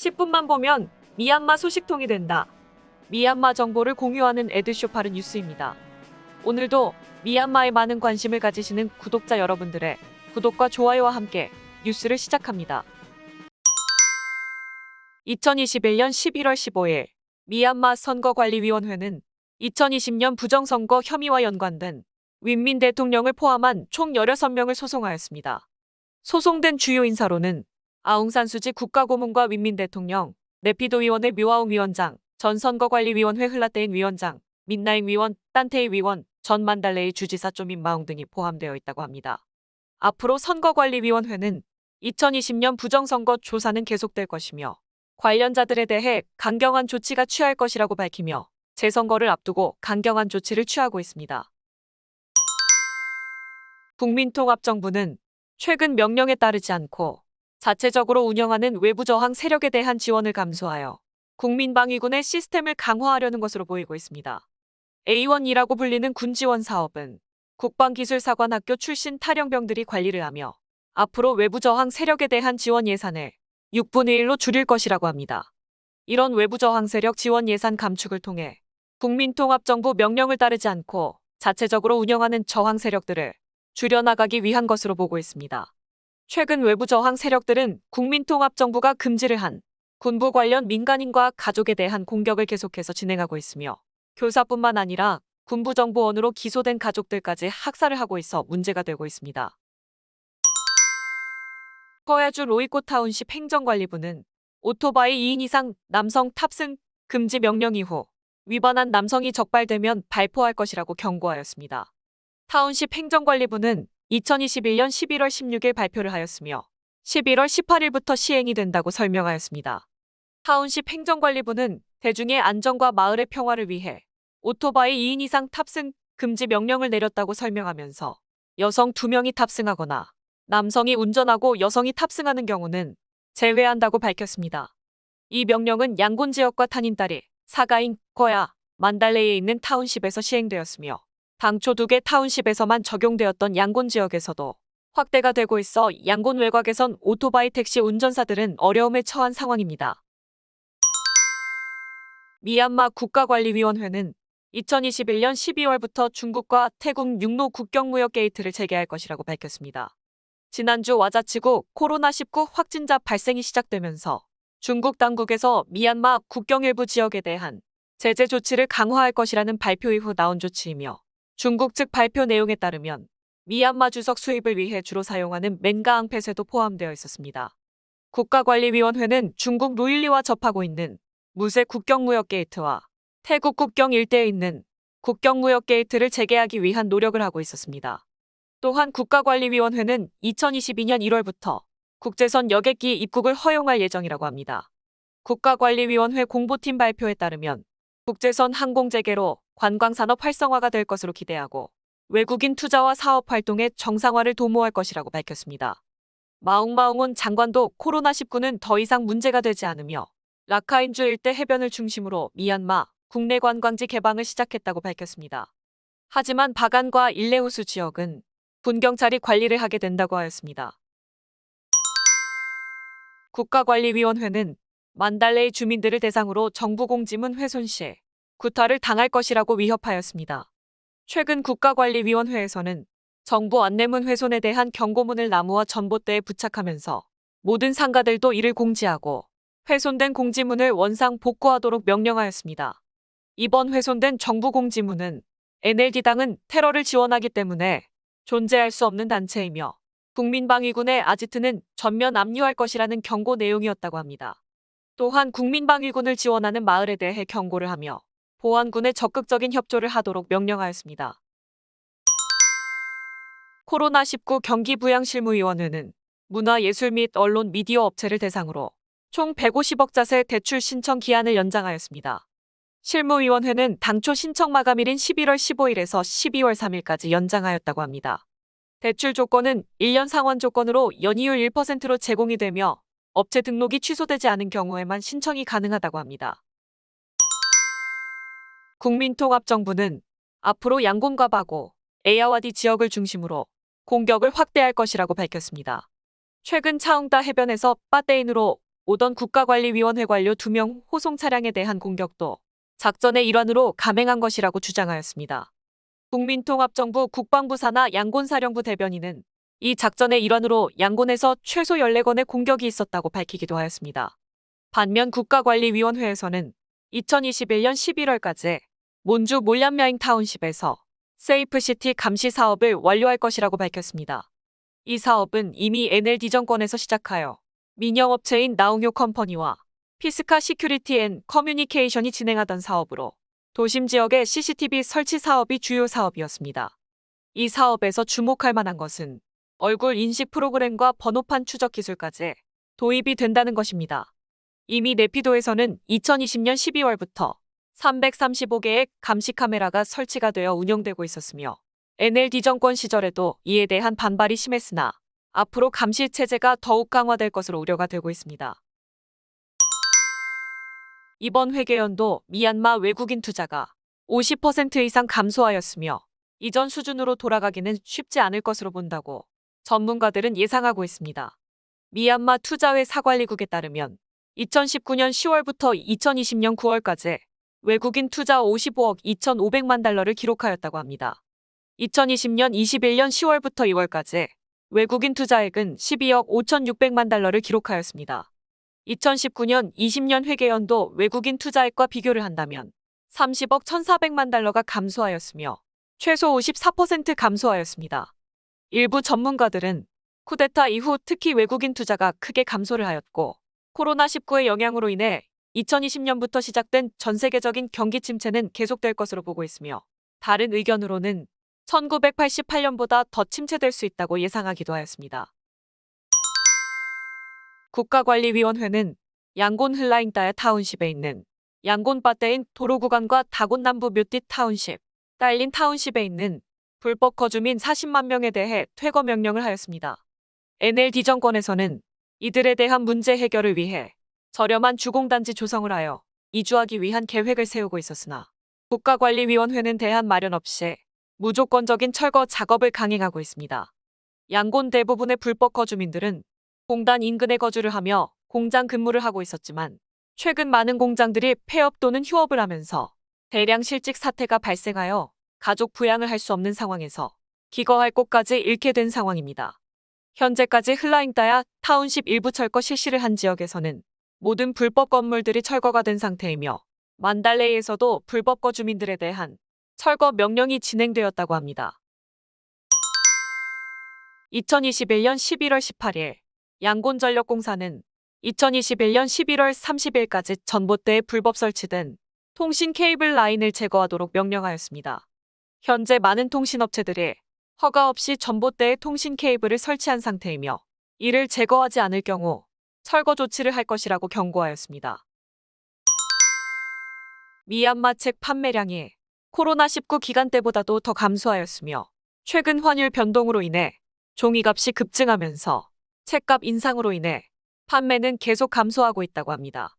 10분만 보면 미얀마 소식통이 된다. 미얀마 정보를 공유하는 에드쇼파르 뉴스입니다. 오늘도 미얀마에 많은 관심을 가지시는 구독자 여러분들의 구독과 좋아요와 함께 뉴스를 시작합니다. 2021년 11월 15일 미얀마 선거관리위원회는 2020년 부정선거 혐의와 연관된 윈민 대통령을 포함한 총 16명을 소송하였습니다. 소송된 주요 인사로는 아웅산수지 국가고문과 윈민 대통령, 네피도위원회 묘아웅 위원장, 전 선거관리위원회 흘라떼인 위원장, 민나잉 위원, 딴테이 위원, 전 만달레이 주지사 쪼민마웅 등이 포함되어 있다고 합니다. 앞으로 선거관리위원회는 2020년 부정선거 조사는 계속될 것이며 관련자들에 대해 강경한 조치가 취할 것이라고 밝히며 재선거를 앞두고 강경한 조치를 취하고 있습니다. 국민통합정부는 최근 명령에 따르지 않고 자체적으로 운영하는 외부 저항 세력에 대한 지원을 감소하여 국민방위군의 시스템을 강화하려는 것으로 보이고 있습니다. A1이라고 불리는 군지원 사업은 국방기술사관학교 출신 탈영병들이 관리를 하며 앞으로 외부 저항 세력에 대한 지원 예산을 6분의 1로 줄일 것이라고 합니다. 이런 외부 저항 세력 지원 예산 감축을 통해 국민통합정부 명령을 따르지 않고 자체적으로 운영하는 저항 세력들을 줄여나가기 위한 것으로 보고 있습니다. 최근 외부 저항 세력들은 국민통합정부가 금지를 한 군부 관련 민간인과 가족에 대한 공격을 계속해서 진행하고 있으며 교사뿐만 아니라 군부정보원으로 기소된 가족들까지 학살을 하고 있어 문제가 되고 있습니다. 허야주 로이코 타운십 행정관리부는 오토바이 2인 이상 남성 탑승 금지 명령 이후 위반한 남성이 적발되면 발포할 것이라고 경고하였습니다. 타운십 행정관리부는 2021년 11월 16일 발표를 하였으며 11월 18일부터 시행이 된다고 설명하였습니다. 타운십 행정관리부는 대중의 안전과 마을의 평화를 위해 오토바이 2인 이상 탑승 금지 명령을 내렸다고 설명하면서 여성 2명이 탑승하거나 남성이 운전하고 여성이 탑승하는 경우는 제외한다고 밝혔습니다. 이 명령은 양곤 지역과 탄인따리, 사가인, 거야, 만달레이에 있는 타운십에서 시행되었으며 당초 2개 타운십에서만 적용되었던 양곤 지역에서도 확대가 되고 있어 양곤 외곽에선 오토바이 택시 운전사들은 어려움에 처한 상황입니다. 미얀마 국가관리위원회는 2021년 12월부터 중국과 태국 육로 국경무역 게이트를 재개할 것이라고 밝혔습니다. 지난주 와자치구 코로나19 확진자 발생이 시작되면서 중국 당국에서 미얀마 국경 일부 지역에 대한 제재 조치를 강화할 것이라는 발표 이후 나온 조치이며 중국 측 발표 내용에 따르면 미얀마 주석 수입을 위해 주로 사용하는 멘가앙 폐쇄도 포함되어 있었습니다. 국가관리위원회는 중국 루일리와 접하고 있는 무쇠 국경무역 게이트와 태국 국경 일대에 있는 국경무역 게이트를 재개하기 위한 노력을 하고 있었습니다. 또한 국가관리위원회는 2022년 1월부터 국제선 여객기 입국을 허용할 예정이라고 합니다. 국가관리위원회 공보팀 발표에 따르면 국제선 항공 재개로 관광산업 활성화가 될 것으로 기대하고 외국인 투자와 사업 활동의 정상화를 도모할 것이라고 밝혔습니다. 마웅마웅온 장관도 코로나19는 더 이상 문제가 되지 않으며 라카인주 일대 해변을 중심으로 미얀마 국내 관광지 개방을 시작했다고 밝혔습니다. 하지만 바간과 일레호수 지역은 군경찰이 관리를 하게 된다고 하였습니다. 국가관리위원회는 만달레이 주민들을 대상으로 정부 공지문 훼손 시 구타를 당할 것이라고 위협하였습니다. 최근 국가관리위원회에서는 정부 안내문 훼손에 대한 경고문을 나무와 전봇대에 부착하면서 모든 상가들도 이를 공지하고 훼손된 공지문을 원상 복구하도록 명령하였습니다. 이번 훼손된 정부 공지문은 NLD당은 테러를 지원하기 때문에 존재할 수 없는 단체이며 국민방위군의 아지트는 전면 압류할 것이라는 경고 내용이었다고 합니다. 또한 국민방위군을 지원하는 마을에 대해 경고를 하며 보안군의 적극적인 협조를 하도록 명령하였습니다. 코로나19 경기부양실무위원회는 문화예술 및 언론 미디어 업체를 대상으로 총 150억 자세 대출 신청 기한을 연장하였습니다. 실무위원회는 당초 신청 마감일인 11월 15일에서 12월 3일까지 연장하였다고 합니다. 대출 조건은 1년 상환 조건으로 연이율 1%로 제공이 되며 업체 등록이 취소되지 않은 경우에만 신청이 가능하다고 합니다. 국민통합정부는 앞으로 양곤과 바고, 에야와디 지역을 중심으로 공격을 확대할 것이라고 밝혔습니다. 최근 차웅다 해변에서 빠떼인으로 오던 국가관리위원회 관료 2명 호송 차량에 대한 공격도 작전의 일환으로 감행한 것이라고 주장하였습니다. 국민통합정부 국방부 산하 양곤사령부 대변인은 이 작전의 일환으로 양곤에서 최소 14건의 공격이 있었다고 밝히기도 하였습니다. 반면 국가관리위원회에서는 2021년 11월까지 몬주 몰량야잉 타운십에서 세이프시티 감시 사업을 완료할 것이라고 밝혔습니다. 이 사업은 이미 NLD 정권에서 시작하여 민영업체인 나웅요 컴퍼니와 피스카 시큐리티 앤 커뮤니케이션이 진행하던 사업으로 도심 지역의 CCTV 설치 사업이 주요 사업이었습니다. 이 사업에서 주목할 만한 것은 얼굴 인식 프로그램과 번호판 추적 기술까지 도입이 된다는 것입니다. 이미 네피도에서는 2020년 12월부터 335개의 감시 카메라가 설치가 되어 운영되고 있었으며 NLD 정권 시절에도 이에 대한 반발이 심했으나 앞으로 감시 체제가 더욱 강화될 것으로 우려가 되고 있습니다. 이번 회계연도 미얀마 외국인 투자가 50% 이상 감소하였으며 이전 수준으로 돌아가기는 쉽지 않을 것으로 본다고 전문가들은 예상하고 있습니다. 미얀마 투자회 사관리국에 따르면 2019년 10월부터 2020년 9월까지 외국인 투자 55억 2,500만 달러를 기록하였다고 합니다. 2020년 21년 10월부터 2월까지 외국인 투자액은 12억 5,600만 달러를 기록하였습니다. 2019년 20년 회계연도 외국인 투자액과 비교를 한다면 30억 1,400만 달러가 감소하였으며 최소 54% 감소하였습니다. 일부 전문가들은 쿠데타 이후 특히 외국인 투자가 크게 감소를 하였고 코로나19의 영향으로 인해 2020년부터 시작된 전 세계적인 경기 침체는 계속될 것으로 보고 있으며 다른 의견으로는 1988년보다 더 침체될 수 있다고 예상하기도 하였습니다. 국가관리위원회는 양곤 흘라잉따야 타운십에 있는 양곤 바떼인 도로 구간과 다곤 남부 묘띠 타운십, 딸린 타운십에 있는 불법 거주민 40만 명에 대해 퇴거 명령을 하였습니다. NLD 정권에서는 이들에 대한 문제 해결을 위해 저렴한 주공단지 조성을 하여 이주하기 위한 계획을 세우고 있었으나 국가관리위원회는 대안 마련 없이 무조건적인 철거 작업을 강행하고 있습니다. 양곤 대부분의 불법 거주민들은 공단 인근에 거주를 하며 공장 근무를 하고 있었지만 최근 많은 공장들이 폐업 또는 휴업을 하면서 대량 실직 사태가 발생하여 가족 부양을 할 수 없는 상황에서 기거할 곳까지 잃게 된 상황입니다. 현재까지 흘라잉따야 타운십 일부 철거 실시를 한 지역에서는 모든 불법 건물들이 철거가 된 상태이며 만달레이에서도 불법 거주민들에 대한 철거 명령이 진행되었다고 합니다. 2021년 11월 18일 양곤전력공사는 2021년 11월 30일까지 전봇대에 불법 설치된 통신 케이블 라인을 제거하도록 명령하였습니다. 현재 많은 통신업체들이 허가 없이 전봇대에 통신 케이블을 설치한 상태이며 이를 제거하지 않을 경우 철거 조치를 할 것이라고 경고하였습니다. 미얀마 책 판매량이 코로나19 기간 때보다도 더 감소하였으며 최근 환율 변동으로 인해 종이값이 급증하면서 책값 인상으로 인해 판매는 계속 감소하고 있다고 합니다.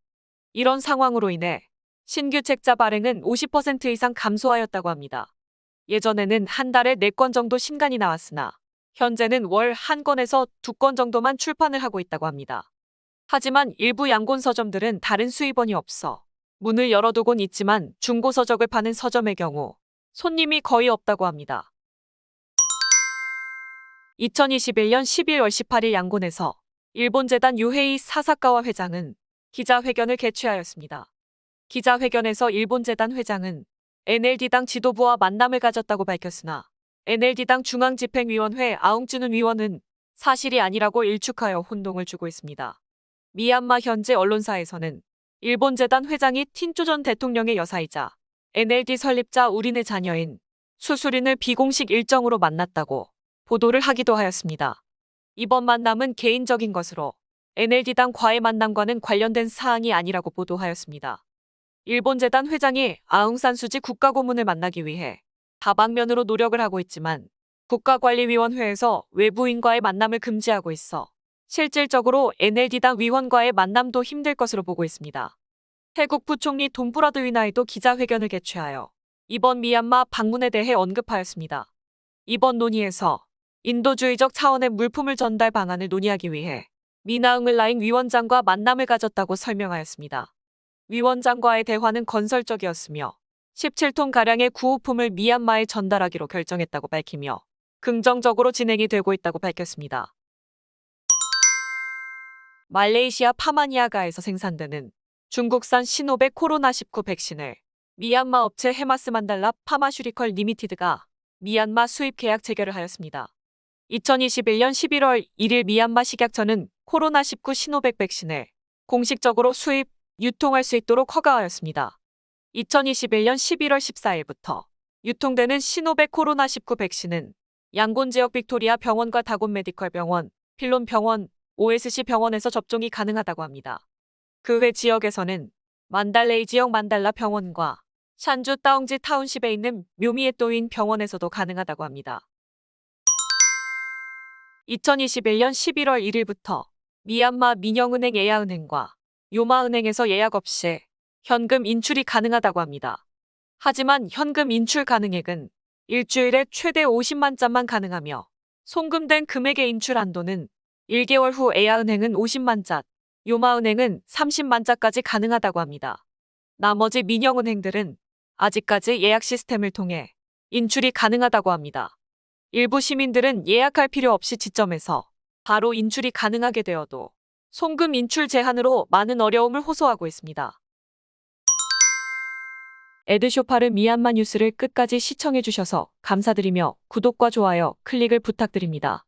이런 상황으로 인해 신규 책자 발행은 50% 이상 감소하였다고 합니다. 예전에는 한 달에 4건 정도 신간이 나왔으나 현재는 월 1건에서 2건 정도만 출판을 하고 있다고 합니다. 하지만 일부 양곤 서점들은 다른 수입원이 없어 문을 열어두곤 있지만 중고 서적을 파는 서점의 경우 손님이 거의 없다고 합니다. 2021년 12월 18일 양곤에서 일본재단 유헤이 사사카와 회장은 기자회견을 개최하였습니다. 기자회견에서 일본재단 회장은 NLD당 지도부와 만남을 가졌다고 밝혔으나 NLD당 중앙집행위원회 아웅쯔는 위원은 사실이 아니라고 일축하여 혼동을 주고 있습니다. 미얀마 현재 언론사에서는 일본재단 회장이 틴조 전 대통령의 여사이자 NLD 설립자 우린의 자녀인 수수린을 비공식 일정으로 만났다고 보도를 하기도 하였습니다. 이번 만남은 개인적인 것으로 NLD당과의 만남과는 관련된 사항이 아니라고 보도하였습니다. 일본재단 회장이 아웅산수지 국가고문을 만나기 위해 다방면으로 노력을 하고 있지만 국가관리위원회에서 외부인과의 만남을 금지하고 있어 실질적으로 NLD당 위원과의 만남도 힘들 것으로 보고 있습니다. 태국 부총리 돈프라드 위나이도 기자회견을 개최하여 이번 미얀마 방문에 대해 언급하였습니다. 이번 논의에서 인도주의적 차원의 물품을 전달 방안을 논의하기 위해 미나응을라잉 위원장과 만남을 가졌다고 설명하였습니다. 위원장과의 대화는 건설적이었으며 17톤가량의 구호품을 미얀마에 전달하기로 결정했다고 밝히며 긍정적으로 진행이 되고 있다고 밝혔습니다. 말레이시아 파마니아가에서 생산되는 중국산 시노백 코로나19 백신을 미얀마 업체 헤마스만달라 파마슈리컬 리미티드가 미얀마 수입 계약 체결을 하였습니다. 2021년 11월 1일 미얀마 식약처는 코로나19 시노백 백신을 공식적으로 수입, 유통할 수 있도록 허가하였습니다. 2021년 11월 14일부터 유통되는 시노백 코로나19 백신은 양곤 지역 빅토리아 병원과 다곤 메디컬 병원, 필론 병원, OSC 병원에서 접종이 가능하다고 합니다. 그 외 지역에서는 만달레이 지역 만달라 병원과 샨주 따옹지 타운십에 있는 묘미에 또인 병원에서도 가능하다고 합니다. 2021년 11월 1일부터 미얀마 민영은행 예야은행과 요마은행에서 예약 없이 현금 인출이 가능하다고 합니다. 하지만 현금 인출 가능액은 일주일에 최대 50만 짠만 가능하며 송금된 금액의 인출 한도는 1개월 후 예야은행은 50만 짠, 요마은행은 30만 짠까지 가능하다고 합니다. 나머지 민영은행들은 아직까지 예약 시스템을 통해 인출이 가능하다고 합니다. 일부 시민들은 예약할 필요 없이 지점에서 바로 인출이 가능하게 되어도 송금 인출 제한으로 많은 어려움을 호소하고 있습니다. 에드쇼파르 미얀마 뉴스를 끝까지 시청해주셔서 감사드리며 구독과 좋아요, 클릭을 부탁드립니다.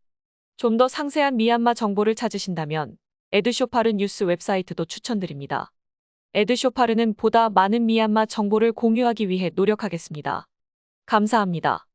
좀 더 상세한 미얀마 정보를 찾으신다면 에드쇼파르 뉴스 웹사이트도 추천드립니다. 에드쇼파르는 보다 많은 미얀마 정보를 공유하기 위해 노력하겠습니다. 감사합니다.